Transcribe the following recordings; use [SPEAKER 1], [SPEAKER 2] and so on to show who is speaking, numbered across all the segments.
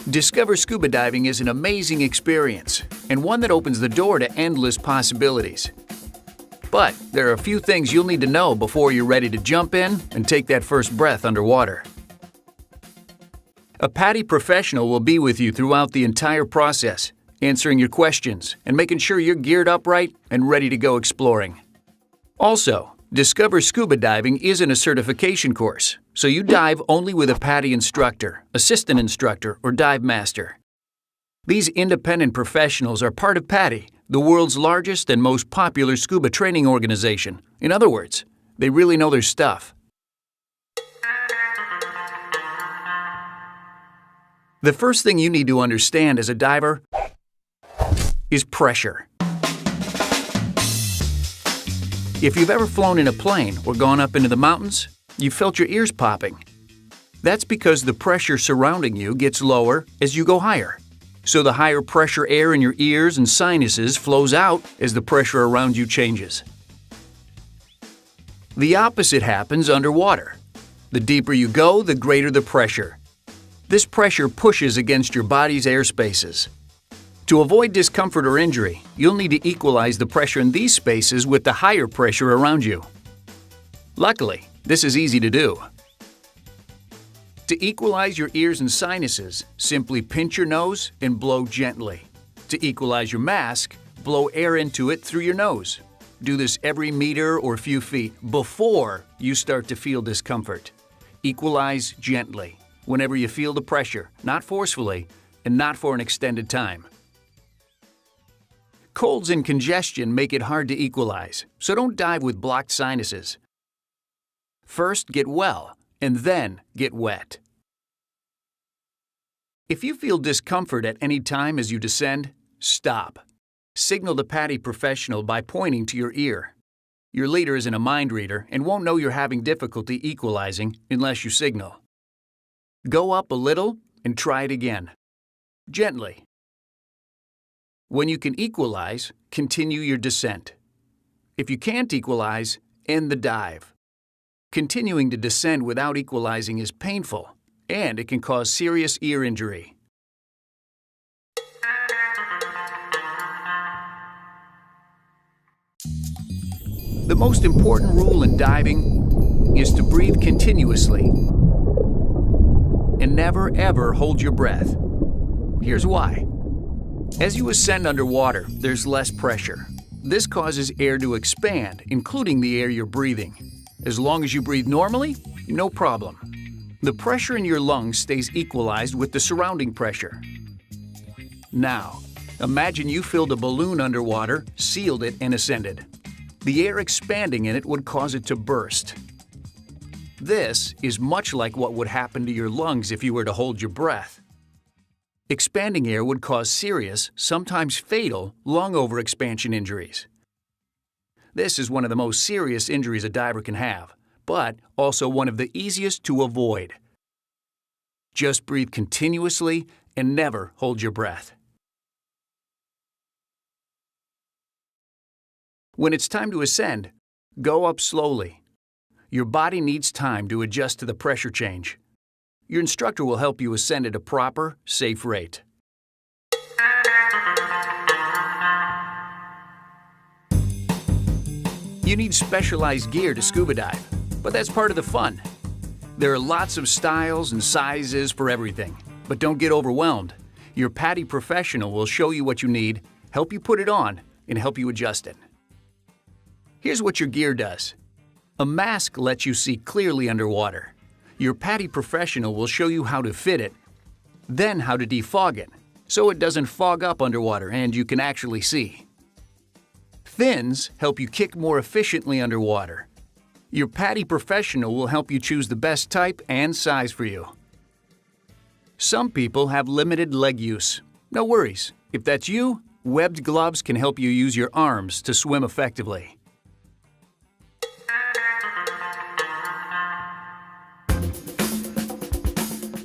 [SPEAKER 1] Discover Scuba Diving is an amazing experience, and one that opens the door to endless possibilities. But there are a few things you'll need to know before you're ready to jump in and take that first breath underwater. A PADI professional will be with you throughout the entire process, answering your questions and making sure you're geared up right and ready to go exploring. Also, Discover Scuba Diving isn't a certification course, so you dive only with a PADI instructor, assistant instructor, or dive master. These independent professionals are part of PADI, the world's largest and most popular scuba training organization. In other words, they really know their stuff. The first thing you need to understand as a diver is pressure. If you've ever flown in a plane or gone up into the mountains, you've felt your ears popping. That's because the pressure surrounding you gets lower as you go higher. So the higher pressure air in your ears and sinuses flows out as the pressure around you changes. The opposite happens underwater. The deeper you go, the greater the pressure. This pressure pushes against your body's air spaces. To avoid discomfort or injury, you'll need to equalize the pressure in these spaces with the higher pressure around you. Luckily, this is easy to do. To equalize your ears and sinuses, simply pinch your nose and blow gently. To equalize your mask, blow air into it through your nose. Do this every meter or few feet before you start to feel discomfort. Equalize gently, whenever you feel the pressure, not forcefully, and not for an extended time. Colds and congestion make it hard to equalize, so don't dive with blocked sinuses. First, get well, and then get wet. If you feel discomfort at any time as you descend, stop. Signal the PADI professional by pointing to your ear. Your leader isn't a mind reader and won't know you're having difficulty equalizing unless you signal. Go up a little and try it again. Gently. When you can equalize, continue your descent. If you can't equalize, end the dive. Continuing to descend without equalizing is painful, and it can cause serious ear injury. The most important rule in diving is to breathe continuously and never ever hold your breath. Here's why. As you ascend underwater, there's less pressure. This causes air to expand, including the air you're breathing. As long as you breathe normally, no problem. The pressure in your lungs stays equalized with the surrounding pressure. Now, imagine you filled a balloon underwater, sealed it, and ascended. The air expanding in it would cause it to burst. This is much like what would happen to your lungs if you were to hold your breath. Expanding air would cause serious, sometimes fatal, lung overexpansion injuries. This is one of the most serious injuries a diver can have, but also one of the easiest to avoid. Just breathe continuously and never hold your breath. When it's time to ascend, go up slowly. Your body needs time to adjust to the pressure change. Your instructor will help you ascend at a proper, safe rate. You need specialized gear to scuba dive, but that's part of the fun. There are lots of styles and sizes for everything, but don't get overwhelmed. Your PADI professional will show you what you need, help you put it on, and help you adjust it. Here's what your gear does. A mask lets you see clearly underwater. Your PADI professional will show you how to fit it, then how to defog it, so it doesn't fog up underwater and you can actually see. Fins help you kick more efficiently underwater. Your PADI professional will help you choose the best type and size for you. Some people have limited leg use. No worries. If that's you, webbed gloves can help you use your arms to swim effectively.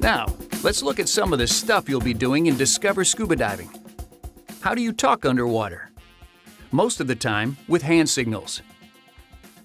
[SPEAKER 1] Now, let's look at some of the stuff you'll be doing in Discover Scuba Diving. How do you talk underwater? Most of the time with hand signals.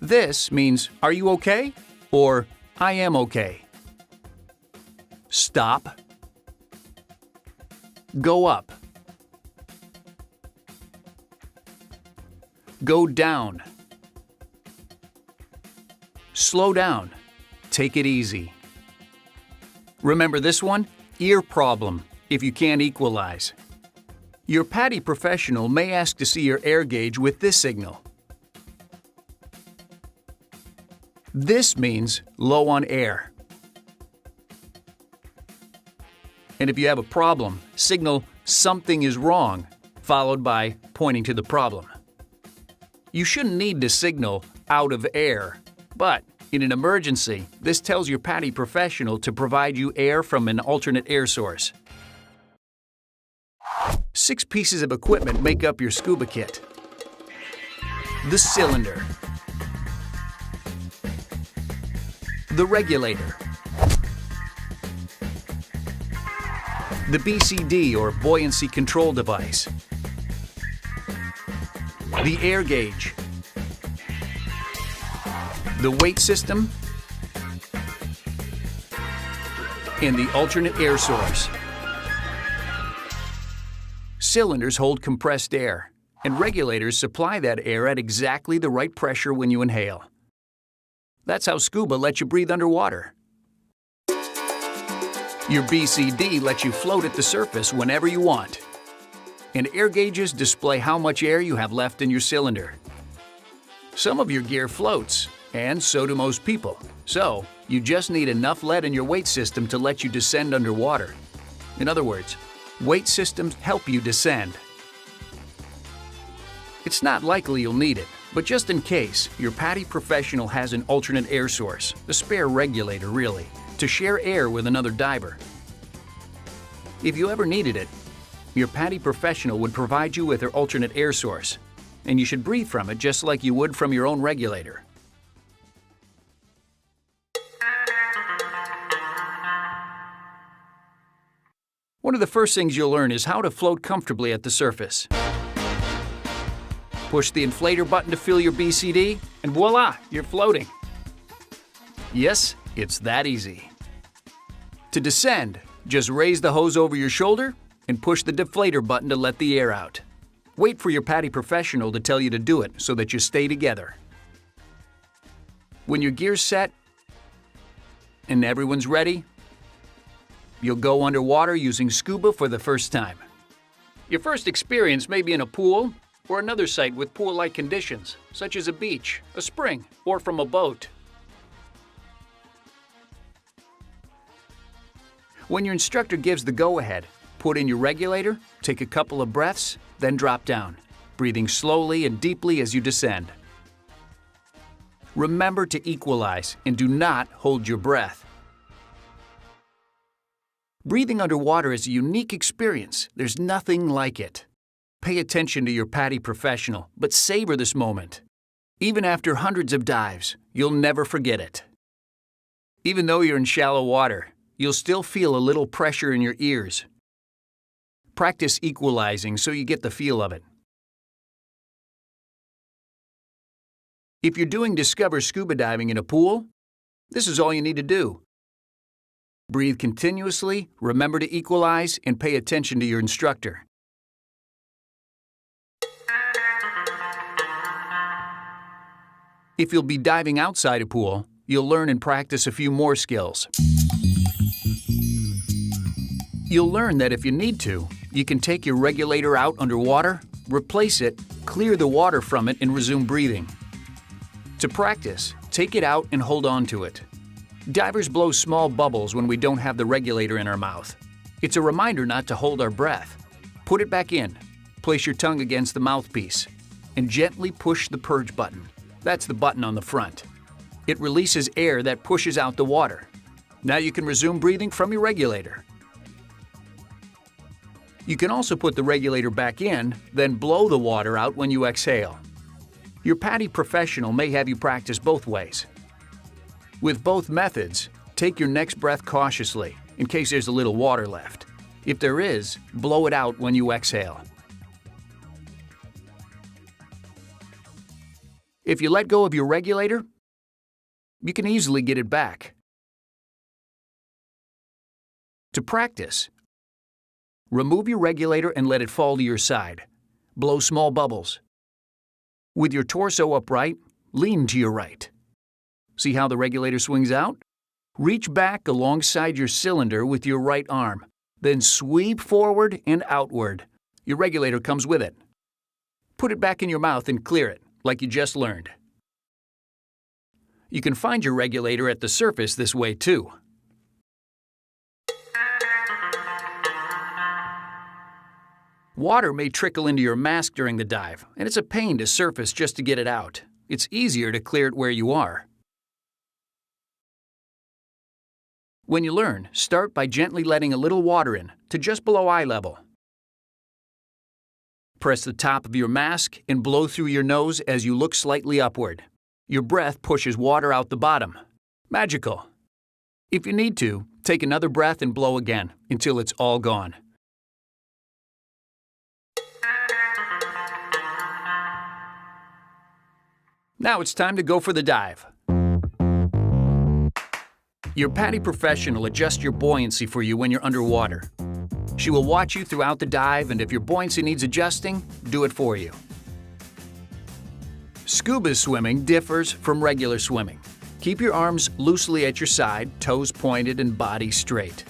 [SPEAKER 1] This means, "Are you okay?" or "I am okay." Stop. Go up. Go down. Slow down. Take it easy. Remember this one? Ear problem if you can't equalize. Your PADI professional may ask to see your air gauge with this signal. This means low on air. And if you have a problem, signal something is wrong, followed by pointing to the problem. You shouldn't need to signal out of air, but in an emergency, this tells your PADI professional to provide you air from an alternate air source. 6 pieces of equipment make up your scuba kit. The cylinder, the regulator, the BCD or buoyancy control device, the air gauge, the weight system, and the alternate air source. Cylinders hold compressed air, and regulators supply that air at exactly the right pressure when you inhale. That's how scuba lets you breathe underwater. Your BCD lets you float at the surface whenever you want. And air gauges display how much air you have left in your cylinder. Some of your gear floats, and so do most people. So, you just need enough lead in your weight system to let you descend underwater. In other words, weight systems help you descend. It's not likely you'll need it, but just in case, your PADI professional has an alternate air source, a spare regulator really, to share air with another diver. If you ever needed it, your PADI professional would provide you with their alternate air source, and you should breathe from it just like you would from your own regulator. One of the first things you'll learn is how to float comfortably at the surface. Push the inflator button to fill your BCD, and voila, you're floating. Yes, it's that easy. To descend, just raise the hose over your shoulder and push the deflator button to let the air out. Wait for your PADI professional to tell you to do it so that you stay together. When your gear's set and everyone's ready, you'll go underwater using scuba for the first time. Your first experience may be in a pool or another site with pool-like conditions, such as a beach, a spring, or from a boat. When your instructor gives the go-ahead, put in your regulator, take a couple of breaths, then drop down, breathing slowly and deeply as you descend. Remember to equalize and do not hold your breath. Breathing underwater is a unique experience. There's nothing like it. Pay attention to your PADI professional, but savor this moment. Even after hundreds of dives, you'll never forget it. Even though you're in shallow water, you'll still feel a little pressure in your ears. Practice equalizing so you get the feel of it. If you're doing Discover Scuba Diving in a pool, this is all you need to do. Breathe continuously, remember to equalize, and pay attention to your instructor. If you'll be diving outside a pool, you'll learn and practice a few more skills. You'll learn that if you need to, you can take your regulator out underwater, replace it, clear the water from it, and resume breathing. To practice, take it out and hold on to it. Divers blow small bubbles when we don't have the regulator in our mouth. It's a reminder not to hold our breath. Put it back in, place your tongue against the mouthpiece, and gently push the purge button. That's the button on the front. It releases air that pushes out the water. Now you can resume breathing from your regulator. You can also put the regulator back in, then blow the water out when you exhale. Your PADI professional may have you practice both ways. With both methods, take your next breath cautiously, in case there's a little water left. If there is, blow it out when you exhale. If you let go of your regulator, you can easily get it back. To practice, Remove your regulator and let it fall to your side. Blow small bubbles. With your torso upright, lean to your right. See how the regulator swings out? Reach back alongside your cylinder with your right arm, then sweep forward and outward. Your regulator comes with it. Put it back in your mouth and clear it, like you just learned. You can find your regulator at the surface this way too. Water may trickle into your mask during the dive, and it's a pain to surface just to get it out. It's easier to clear it where you are. When you learn, start by gently letting a little water in to just below eye level. Press the top of your mask and blow through your nose as you look slightly upward. Your breath pushes water out the bottom. Magical. If you need to, take another breath and blow again until it's all gone. Now it's time to go for the dive. Your PADI professional adjusts your buoyancy for you when you're underwater. She will watch you throughout the dive, and if your buoyancy needs adjusting, do it for you. Scuba swimming differs from regular swimming. Keep your arms loosely at your side, toes pointed and body straight.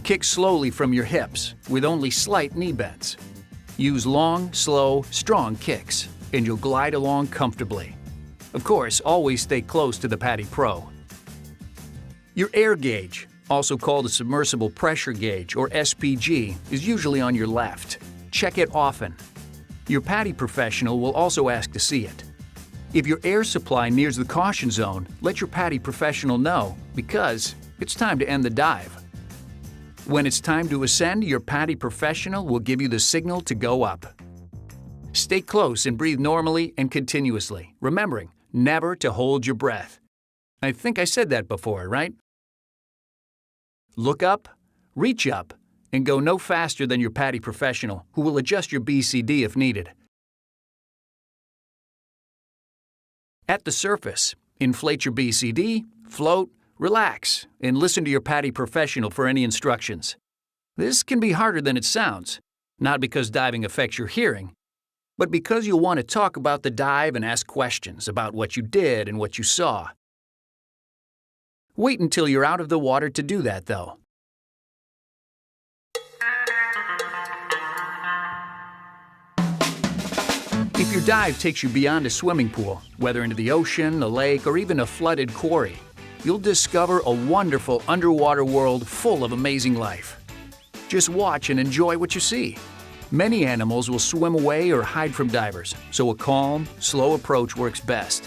[SPEAKER 1] Kick slowly from your hips with only slight knee bends. Use long, slow, strong kicks, and you'll glide along comfortably. Of course, always stay close to the PADI Pro. Your air gauge, also called a submersible pressure gauge or SPG, is usually on your left. Check it often. Your PADI professional will also ask to see it. If your air supply nears the caution zone, let your PADI professional know because it's time to end the dive. When it's time to ascend, your PADI professional will give you the signal to go up. Stay close and breathe normally and continuously, remembering never to hold your breath. I think I said that before, right? Look up, reach up, and go no faster than your PADI professional, who will adjust your BCD if needed. At the surface, inflate your BCD, float, relax, and listen to your PADI professional for any instructions. This can be harder than it sounds, not because diving affects your hearing, but because you'll want to talk about the dive and ask questions about what you did and what you saw. Wait until you're out of the water to do that, though. If your dive takes you beyond a swimming pool, whether into the ocean, a lake, or even a flooded quarry, you'll discover a wonderful underwater world full of amazing life. Just watch and enjoy what you see. Many animals will swim away or hide from divers, so a calm, slow approach works best.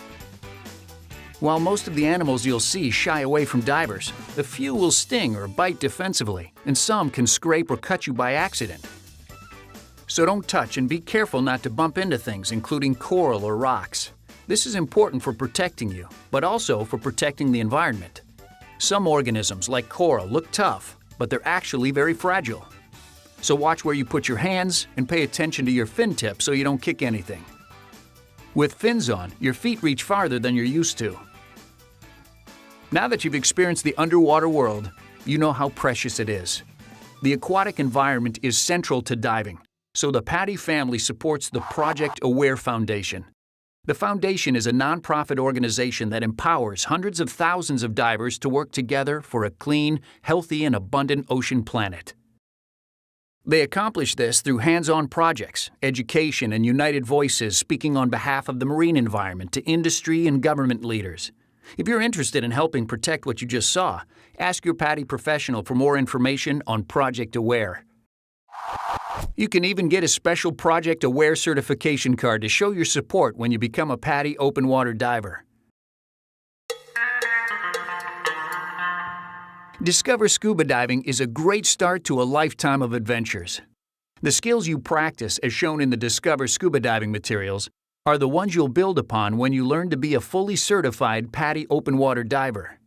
[SPEAKER 1] While most of the animals you'll see shy away from divers, a few will sting or bite defensively, and some can scrape or cut you by accident. So don't touch and be careful not to bump into things, including coral or rocks. This is important for protecting you, but also for protecting the environment. Some organisms, like coral, look tough, but they're actually very fragile. So watch where you put your hands and pay attention to your fin tip so you don't kick anything. With fins on, your feet reach farther than you're used to. Now that you've experienced the underwater world, you know how precious it is. The aquatic environment is central to diving, so the PADI family supports the Project Aware Foundation. The foundation is a nonprofit organization that empowers hundreds of thousands of divers to work together for a clean, healthy, and abundant ocean planet. They accomplish this through hands-on projects, education, and united voices speaking on behalf of the marine environment to industry and government leaders. If you're interested in helping protect what you just saw, ask your PADI professional for more information on Project Aware. You can even get a special Project Aware certification card to show your support when you become a PADI open water diver. Discover Scuba Diving is a great start to a lifetime of adventures. The skills you practice, as shown in the Discover Scuba Diving materials, are the ones you'll build upon when you learn to be a fully certified PADI open water diver.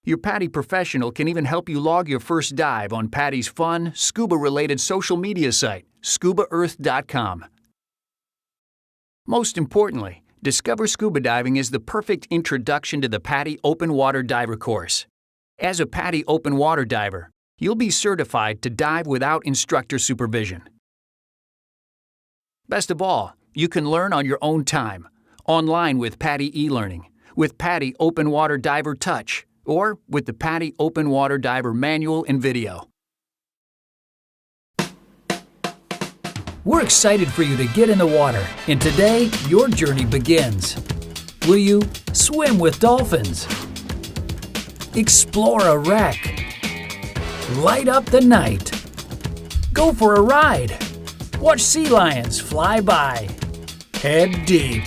[SPEAKER 1] Your PADI professional can even help you log your first dive on PADI's fun, scuba-related social media site, scubaearth.com. Most importantly, Discover Scuba Diving is the perfect introduction to the PADI Open Water Diver course. As a PADI open water diver, You'll be certified to dive without instructor supervision. Best of all, you can learn on your own time, online with PADI e-learning, with PADI Open Water Diver Touch, or with the PADI Open Water Diver Manual and Video.
[SPEAKER 2] We're excited for you to get in the water, and today your journey begins. Will you swim with dolphins? Explore a wreck? Light up the night? Go for a ride? Watch sea lions fly by? Head deep?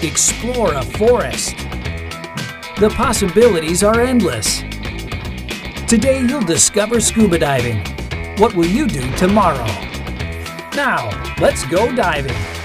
[SPEAKER 2] Explore a forest? The possibilities are endless. Today you'll discover scuba diving. What will you do tomorrow? Now, let's go diving!